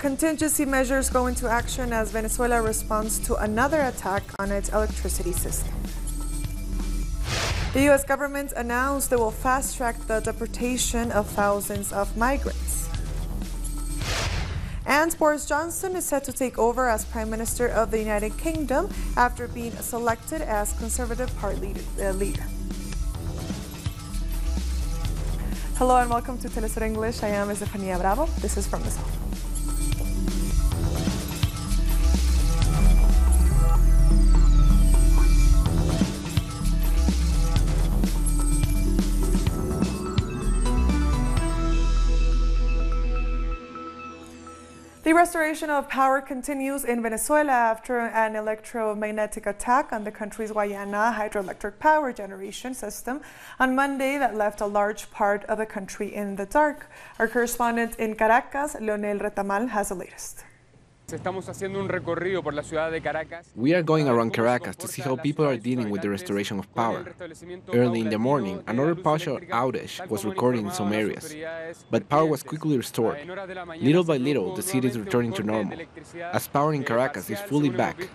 Contingency measures go into action as Venezuela responds to another attack on its electricity system. The U.S. government announced it will fast-track the deportation of thousands of migrants. And Boris Johnson is set to take over as Prime Minister of the United Kingdom after being selected as Conservative Party leader. Hello and welcome to Telesur English. I am Estefania Bravo. This is From the South. The restoration of power continues in Venezuela after an electromagnetic attack on the country's Guayana hydroelectric power generation system on Monday that left a large part of the country in the dark. Our correspondent in Caracas, Leonel Retamal, has the latest. We are going around Caracas to see how people are dealing with the restoration of power. Early in the morning, another partial outage was recorded in some areas, but power was quickly restored. Little by little, the city is returning to normal, as power in Caracas is fully back.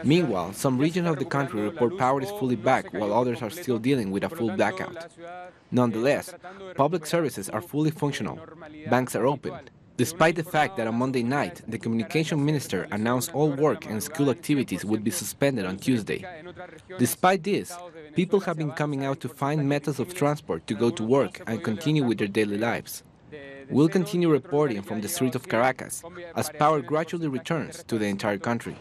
Meanwhile, some regions of the country report power is fully back, while others are still dealing with a full blackout. Nonetheless, public services are fully functional. Banks are open, despite the fact that on Monday night, the communication minister announced all work and school activities would be suspended on Tuesday. Despite this, people have been coming out to find methods of transport to go to work and continue with their daily lives. We'll continue reporting from the streets of Caracas as power gradually returns to the entire country.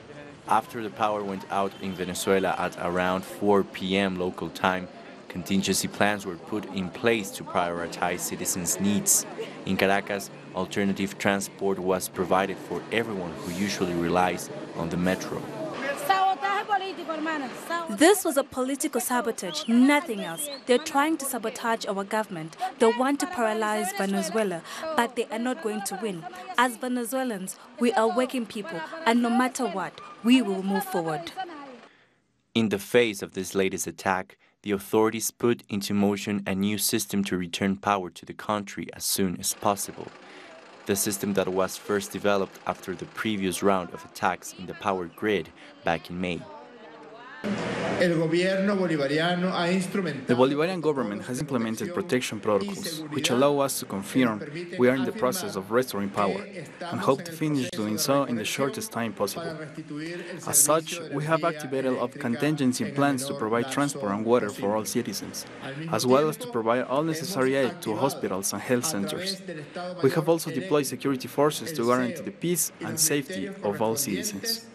After the power went out in Venezuela at around 4 p.m. local time, contingency plans were put in place to prioritize citizens' needs. In Caracas, alternative transport was provided for everyone who usually relies on the metro. This was a political sabotage, nothing else. They're trying to sabotage our government. They want to paralyze Venezuela, but they are not going to win. As Venezuelans, we are working people, and no matter what, we will move forward. In the face of this latest attack, the authorities put into motion a new system to return power to the country as soon as possible. The system that was first developed after the previous round of attacks in the power grid back in May. The Bolivarian government has implemented protection protocols, which allow us to confirm we are in the process of restoring power, and hope to finish doing so in the shortest time possible. As such, we have activated contingency plans to provide transport and water for all citizens, as well as to provide all necessary aid to hospitals and health centers. We have also deployed security forces to guarantee the peace and safety of all citizens.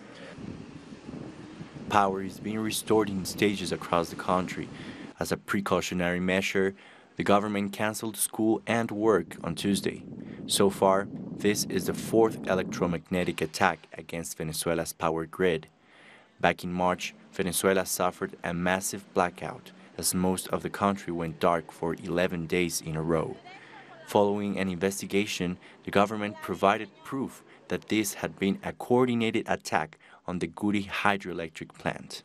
Power is being restored in stages across the country. As a precautionary measure, the government canceled school and work on Tuesday. So far, this is the fourth electromagnetic attack against Venezuela's power grid. Back in March, Venezuela suffered a massive blackout as most of the country went dark for 11 days in a row. Following an investigation, the government provided proof that this had been a coordinated attack on the Guri hydroelectric plant.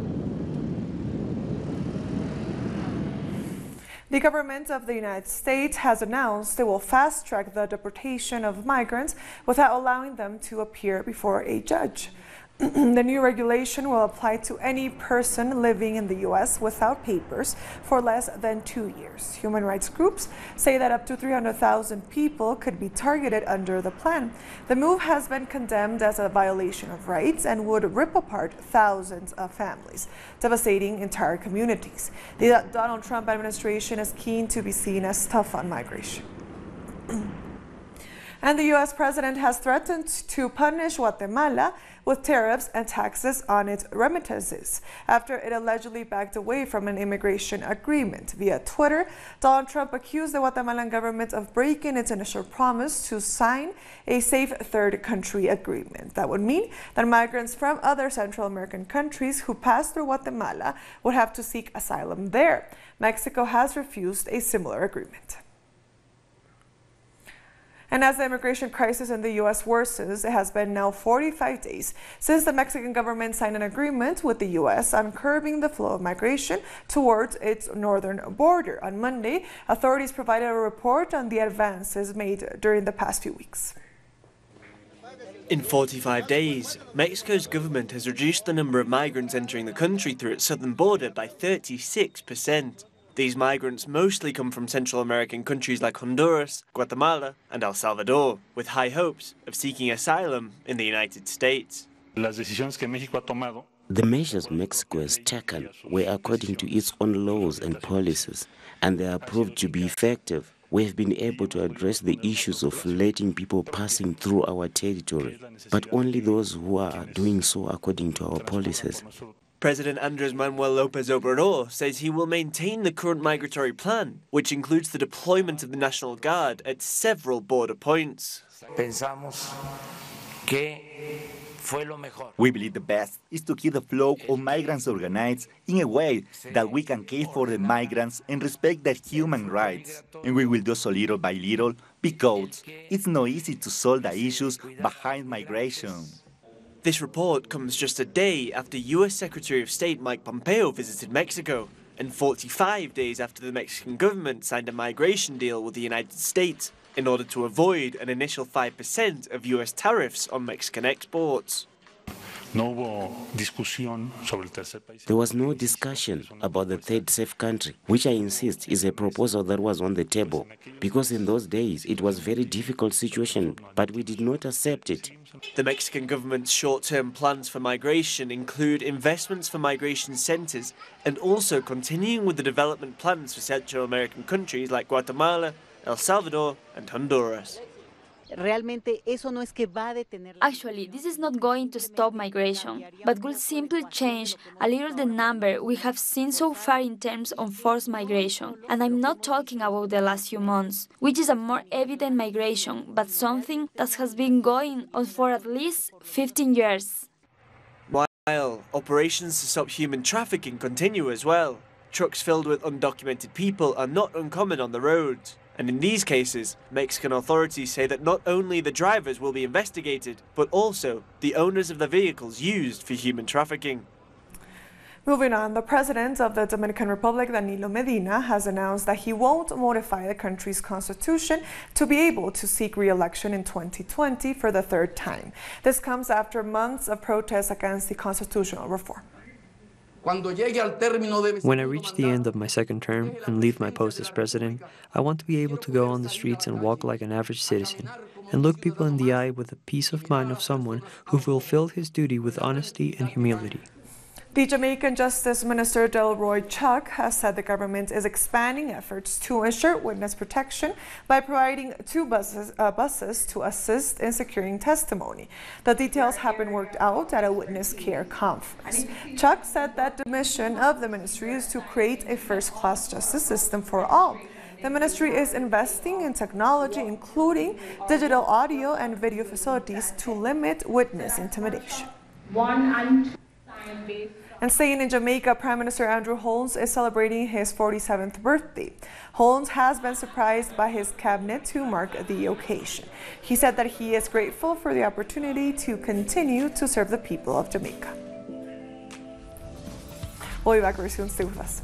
The government of the United States has announced it will fast-track the deportation of migrants without allowing them to appear before a judge. The new regulation will apply to any person living in the U.S. without papers for less than 2 years. Human rights groups say that up to 300,000 people could be targeted under the plan. The move has been condemned as a violation of rights and would rip apart thousands of families, devastating entire communities. The Donald Trump administration is keen to be seen as tough on migration. And the U.S. president has threatened to punish Guatemala with tariffs and taxes on its remittances after it allegedly backed away from an immigration agreement. Via Twitter, Donald Trump accused the Guatemalan government of breaking its initial promise to sign a safe third country agreement. That would mean that migrants from other Central American countries who pass through Guatemala would have to seek asylum there. Mexico has refused a similar agreement. And as the immigration crisis in the U.S. worsens, it has been now 45 days since the Mexican government signed an agreement with the U.S. on curbing the flow of migration towards its northern border. On Monday, authorities provided a report on the advances made during the past few weeks. In 45 days, Mexico's government has reduced the number of migrants entering the country through its southern border by 36%. These migrants mostly come from Central American countries like Honduras, Guatemala, and El Salvador, with high hopes of seeking asylum in the United States. The measures Mexico has taken were according to its own laws and policies, and they are proved to be effective. We have been able to address the issues of letting people passing through our territory, but only those who are doing so according to our policies. President Andrés Manuel López Obrador says he will maintain the current migratory plan, which includes the deployment of the National Guard at several border points. We believe the best is to keep the flow of migrants organized in a way that we can care for the migrants and respect their human rights. And we will do so little by little because it's not easy to solve the issues behind migration. This report comes just a day after U.S. Secretary of State Mike Pompeo visited Mexico, and 45 days after the Mexican government signed a migration deal with the United States in order to avoid an initial 5% of U.S. tariffs on Mexican exports. There was no discussion about the third safe country, which I insist is a proposal that was on the table, because in those days it was a very difficult situation, but we did not accept it. The Mexican government's short-term plans for migration include investments for migration centres and also continuing with the development plans for Central American countries like Guatemala, El Salvador and Honduras. Actually, this is not going to stop migration, but will simply change a little the number we have seen so far in terms of forced migration. And I'm not talking about the last few months, which is a more evident migration, but something that has been going on for at least 15 years. While operations to stop human trafficking continue as well, trucks filled with undocumented people are not uncommon on the roads. And in these cases, Mexican authorities say that not only the drivers will be investigated, but also the owners of the vehicles used for human trafficking. Moving on, the president of the Dominican Republic, Danilo Medina, has announced that he won't modify the country's constitution to be able to seek re-election in 2020 for the third time. This comes after months of protests against the constitutional reform. When I reach the end of my second term and leave my post as president, I want to be able to go on the streets and walk like an average citizen, and look people in the eye with the peace of mind of someone who fulfilled his duty with honesty and humility. The Jamaican Justice Minister Delroy Chuck has said the government is expanding efforts to ensure witness protection by providing two buses to assist in securing testimony. The details have been worked out at a witness care conference. Chuck said that the mission of the ministry is to create a first-class justice system for all. The ministry is investing in technology, including digital audio and video facilities, to limit witness intimidation. And staying in Jamaica, Prime Minister Andrew Holness is celebrating his 47th birthday. Holness has been surprised by his cabinet to mark the occasion. He said that he is grateful for the opportunity to continue to serve the people of Jamaica. We'll be back very soon. Stay with us.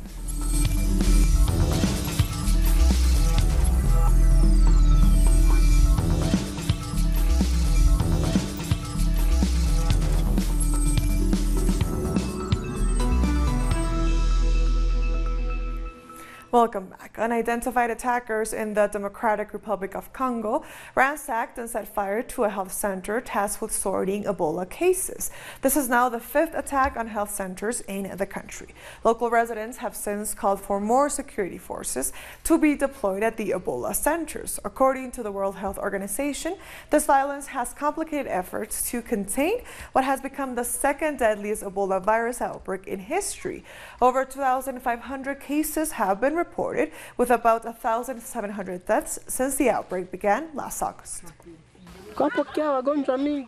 Welcome back. Unidentified attackers in the Democratic Republic of Congo ransacked and set fire to a health center tasked with sorting Ebola cases. This is now the fifth attack on health centers in the country. Local residents have since called for more security forces to be deployed at the Ebola centers. According to the World Health Organization, this violence has complicated efforts to contain what has become the second deadliest Ebola virus outbreak in history. Over 2,500 cases have been reported, with about 1,700 deaths since the outbreak began last August.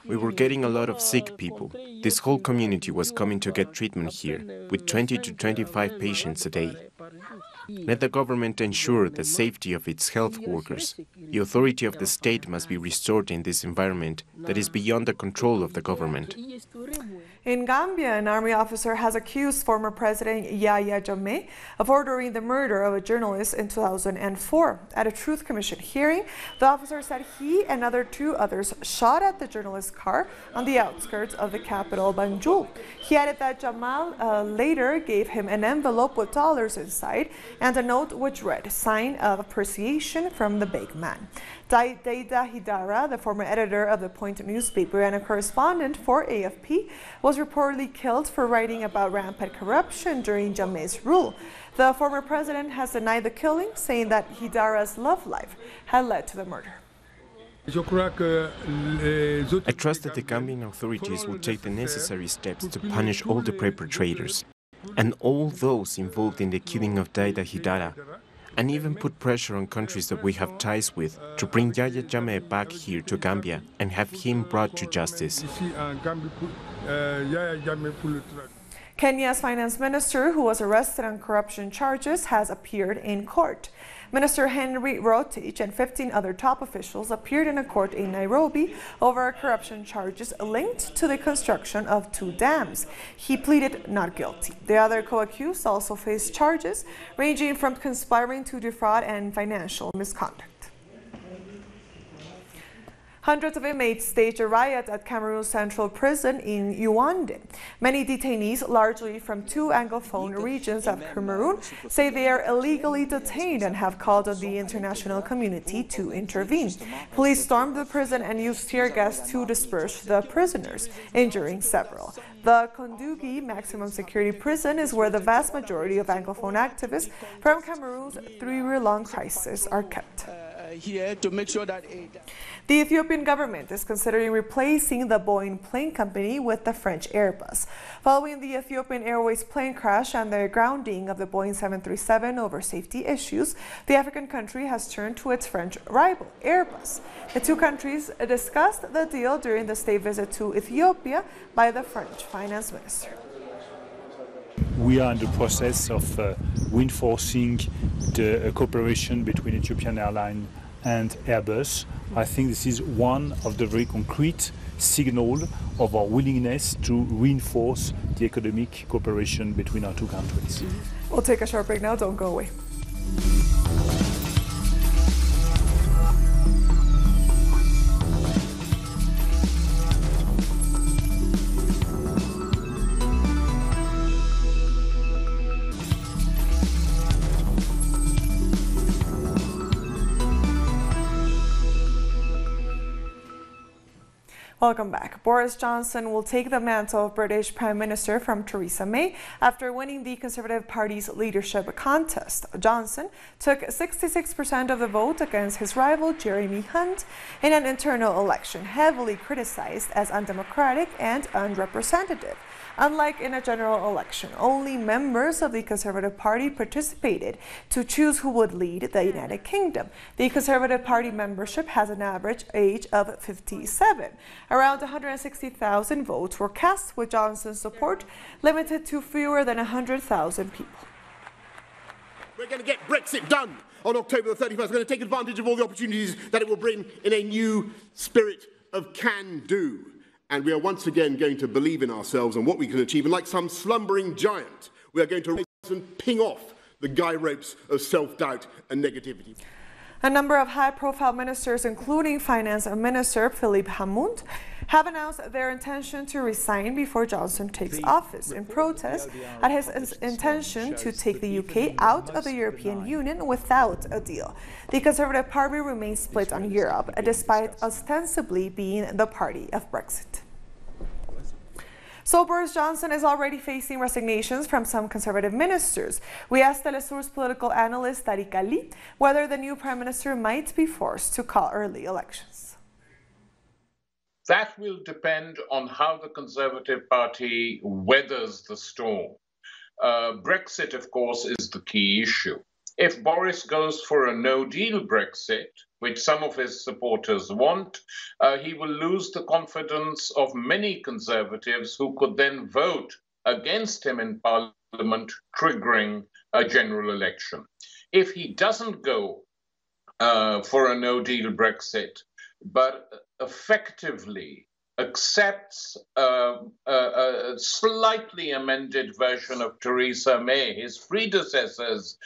We were getting a lot of sick people. This whole community was coming to get treatment here, with 20 to 25 patients a day. Let the government ensure the safety of its health workers. The authority of the state must be restored in this environment that is beyond the control of the government. In Gambia, an army officer has accused former President Yahya Jammeh of ordering the murder of a journalist in 2004. At a Truth Commission hearing, the officer said he and two others shot at the journalist's car on the outskirts of the capital, Banjul. He added that Jamal later gave him an envelope with dollars inside and a note which read, "Sign of appreciation from the big man." Daida Hidara, the former editor of the Point newspaper and a correspondent for AFP, was reportedly killed for writing about rampant corruption during Jammeh's rule. The former president has denied the killing, saying that Hidara's love life had led to the murder. I trust that the Gambian authorities will take the necessary steps to punish all the perpetrators and all those involved in the killing of Daida Hidara, and even put pressure on countries that we have ties with to bring Yahya Jammeh back here to Gambia and have him brought to justice. Kenya's finance minister, who was arrested on corruption charges, has appeared in court. Minister Henry Rotich and 15 other top officials appeared in a court in Nairobi over corruption charges linked to the construction of 2 dams. He pleaded not guilty. The other co-accused also faced charges ranging from conspiring to defraud and financial misconduct. Hundreds of inmates staged a riot at Cameroon's central prison in Yaoundé. Many detainees, largely from 2 Anglophone regions of Cameroon, say they are illegally detained and have called on the international community to intervene. Police stormed the prison and used tear gas to disperse the prisoners, injuring several. The Kondugi maximum security prison is where the vast majority of Anglophone activists from Cameroon's 3-year-long crisis are kept. Here to make sure that the Ethiopian government is considering replacing the Boeing plane company with the French Airbus. Following the Ethiopian Airways plane crash and the grounding of the Boeing 737 over safety issues, the African country has turned to its French rival, Airbus. The 2 countries discussed the deal during the state visit to Ethiopia by the French finance minister. We are in the process of reinforcing the cooperation between Ethiopian Airlines and Airbus. I think this is one of the very concrete signals of our willingness to reinforce the economic cooperation between our 2 countries. We'll take a short break now. Don't go away. Welcome back. Boris Johnson will take the mantle of British Prime Minister from Theresa May after winning the Conservative Party's leadership contest. Johnson took 66% of the vote against his rival Jeremy Hunt in an internal election heavily criticized as undemocratic and unrepresentative. Unlike in a general election, only members of the Conservative Party participated to choose who would lead the United Kingdom. The Conservative Party membership has an average age of 57. Around 160,000 votes were cast, with Johnson's support limited to fewer than 100,000 people. We're going to get Brexit done on October the 31st. We're going to take advantage of all the opportunities that it will bring in a new spirit of can-do. And we are once again going to believe in ourselves and what we can achieve. And like some slumbering giant, we are going to rise and ping off the guy ropes of self-doubt and negativity. A number of high-profile ministers, including Finance Minister Philippe Hammond, have announced their intention to resign before Johnson takes office in protest at his intention to take the UK out of the European Union without a deal. The Conservative Party remains split on Europe, despite ostensibly being the party of Brexit. So Boris Johnson is already facing resignations from some Conservative ministers. We asked Telesur's political analyst Tariq Ali whether the new Prime Minister might be forced to call early elections. That will depend on how the Conservative Party weathers the storm. Brexit, of course, is the key issue. If Boris goes for a no-deal Brexit, which some of his supporters want, he will lose the confidence of many Conservatives who could then vote against him in Parliament, triggering a general election. If he doesn't go for a no-deal Brexit, but effectively accepts a slightly amended version of Theresa May, his predecessor's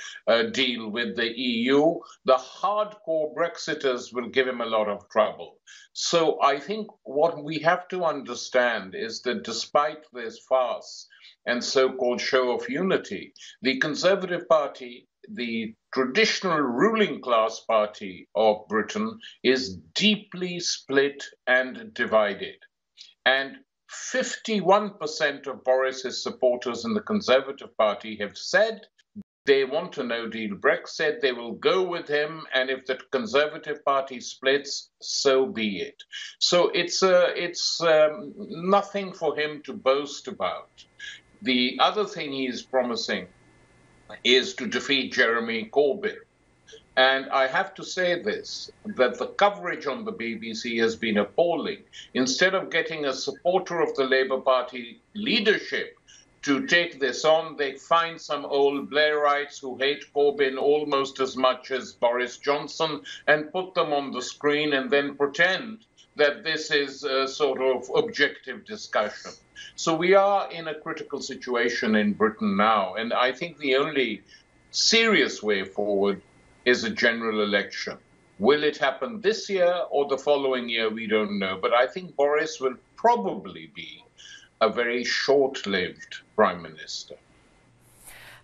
deal with the EU, the hardcore Brexiters will give him a lot of trouble. So I think what we have to understand is that despite this farce and so-called show of unity, the Conservative Party, the traditional ruling class party of Britain, is deeply split and divided. And 51% of Boris's supporters in the Conservative Party have said they want a no-deal Brexit, they will go with him, and if the Conservative Party splits, so be it. So it's nothing for him to boast about. The other thing he is promising is to defeat Jeremy Corbyn. And I have to say this, that the coverage on the BBC has been appalling. Instead of getting a supporter of the Labour Party leadership to take this on, they find some old Blairites who hate Corbyn almost as much as Boris Johnson and put them on the screen and then pretend that this is a sort of objective discussion. So we are in a critical situation in Britain now, and I think the only serious way forward is a general election. Will it happen this year or the following year? We don't know. But I think Boris will probably be a very short-lived prime minister.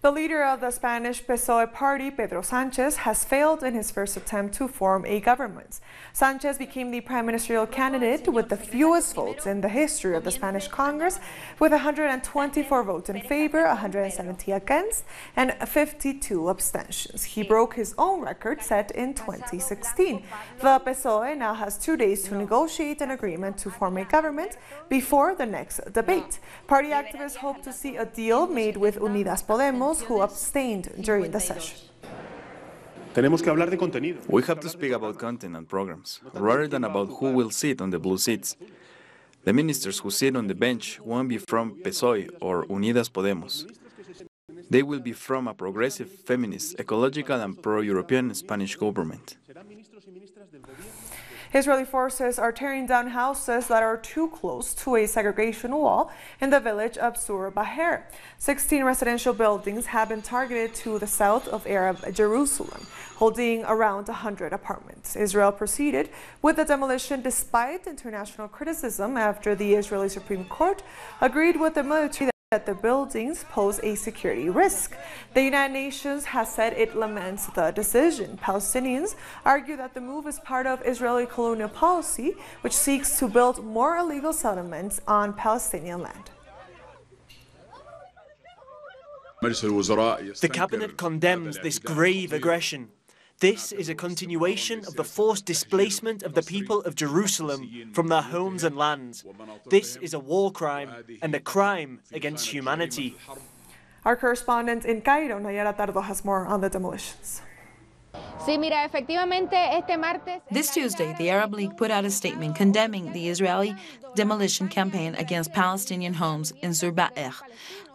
The leader of the Spanish PSOE party, Pedro Sánchez, has failed in his first attempt to form a government. Sánchez became the prime ministerial candidate with the fewest votes in the history of the Spanish Congress, with 124 votes in favor, 170 against, and 52 abstentions. He broke his own record set in 2016. The PSOE now has 2 days to negotiate an agreement to form a government before the next debate. Party activists hope to see a deal made with Unidas Podemos, who abstained during the session. We have to speak about content and programs, rather than about who will sit on the blue seats. The ministers who sit on the bench won't be from PSOE or Unidas Podemos. They will be from a progressive, feminist, ecological and pro-European Spanish government. Israeli forces are tearing down houses that are too close to a segregation wall in the village of Sur Baher. 16 residential buildings have been targeted to the south of Arab Jerusalem, holding around 100 apartments. Israel proceeded with the demolition despite international criticism after the Israeli Supreme Court agreed with the military that the buildings pose a security risk. The United Nations has said it laments the decision. Palestinians argue that the move is part of Israeli colonial policy, which seeks to build more illegal settlements on Palestinian land. The cabinet condemns this grave aggression. This is a continuation of the forced displacement of the people of Jerusalem from their homes and lands. This is a war crime and a crime against humanity. Our correspondent in Cairo, Nayara Tardo, has more on the demolitions. This Tuesday, the Arab League put out a statement condemning the Israeli demolition campaign against Palestinian homes in Sur Baher,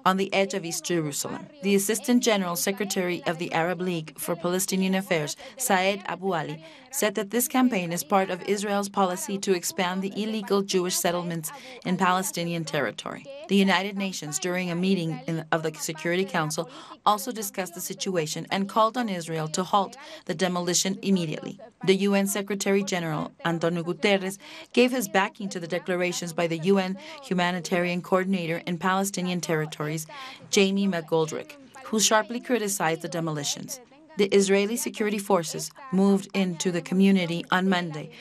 on the edge of East Jerusalem. The Assistant General Secretary of the Arab League for Palestinian Affairs, Saed Abu Ali, said that this campaign is part of Israel's policy to expand the illegal Jewish settlements in Palestinian territory. The United Nations, during a meeting of the Security Council, also discussed the situation and called on Israel to halt the demolition immediately. The UN Secretary General, Antonio Guterres, gave his backing to the declarations by the UN Humanitarian Coordinator in Palestinian territories, Jamie McGoldrick, who sharply criticized the demolitions. The Israeli security forces moved into the community on Monday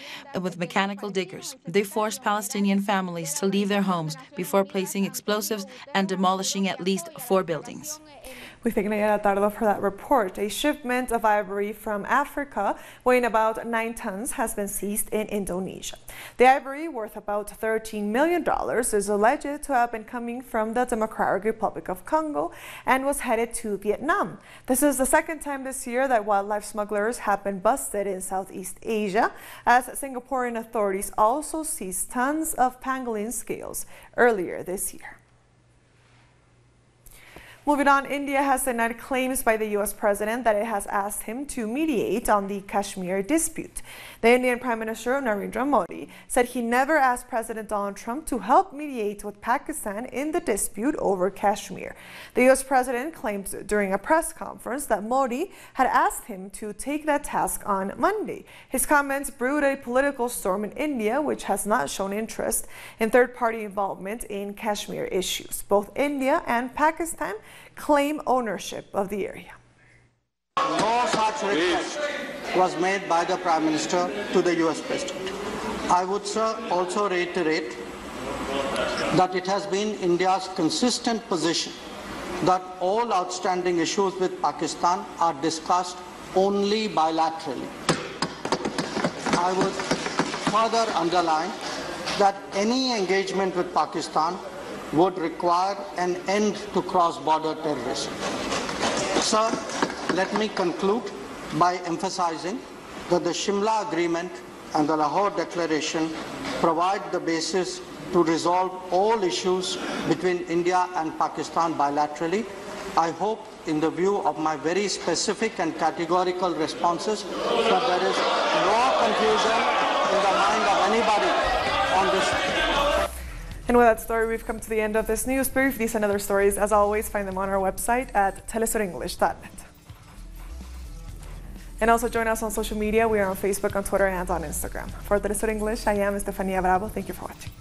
with mechanical diggers. They forced Palestinian families to leave their homes before placing explosives and demolishing at least 4 buildings. We thank Nayara Tardo for that report. A shipment of ivory from Africa weighing about 9 tons has been seized in Indonesia. The ivory, worth about $13 million, is alleged to have been coming from the Democratic Republic of Congo and was headed to Vietnam. This is the second time this year that wildlife smugglers have been busted in Southeast Asia, as Singaporean authorities also seized tons of pangolin scales earlier this year. Moving on, India has denied claims by the U.S. president that it has asked him to mediate on the Kashmir dispute. The Indian Prime Minister Narendra Modi said he never asked President Donald Trump to help mediate with Pakistan in the dispute over Kashmir. The U.S. president claimed during a press conference that Modi had asked him to take that task on Monday. His comments brewed a political storm in India, which has not shown interest in third-party involvement in Kashmir issues. Both India and Pakistan claim ownership of the area. No such request was made by the Prime Minister to the US President. I would also reiterate that it has been India's consistent position that all outstanding issues with Pakistan are discussed only bilaterally. I would further underline that any engagement with Pakistan would require an end to cross-border terrorism. Sir, let me conclude by emphasizing that the Shimla Agreement and the Lahore Declaration provide the basis to resolve all issues between India and Pakistan bilaterally. I hope, in the view of my very specific and categorical responses, that there is no confusion in the mind of anybody on this. And with that story, we've come to the end of this news brief. These and other stories, as always, find them on our website at telesurenglish.net. And also join us on social media. We are on Facebook, on Twitter, and on Instagram. For Telesur English, I am Estefania Bravo. Thank you for watching.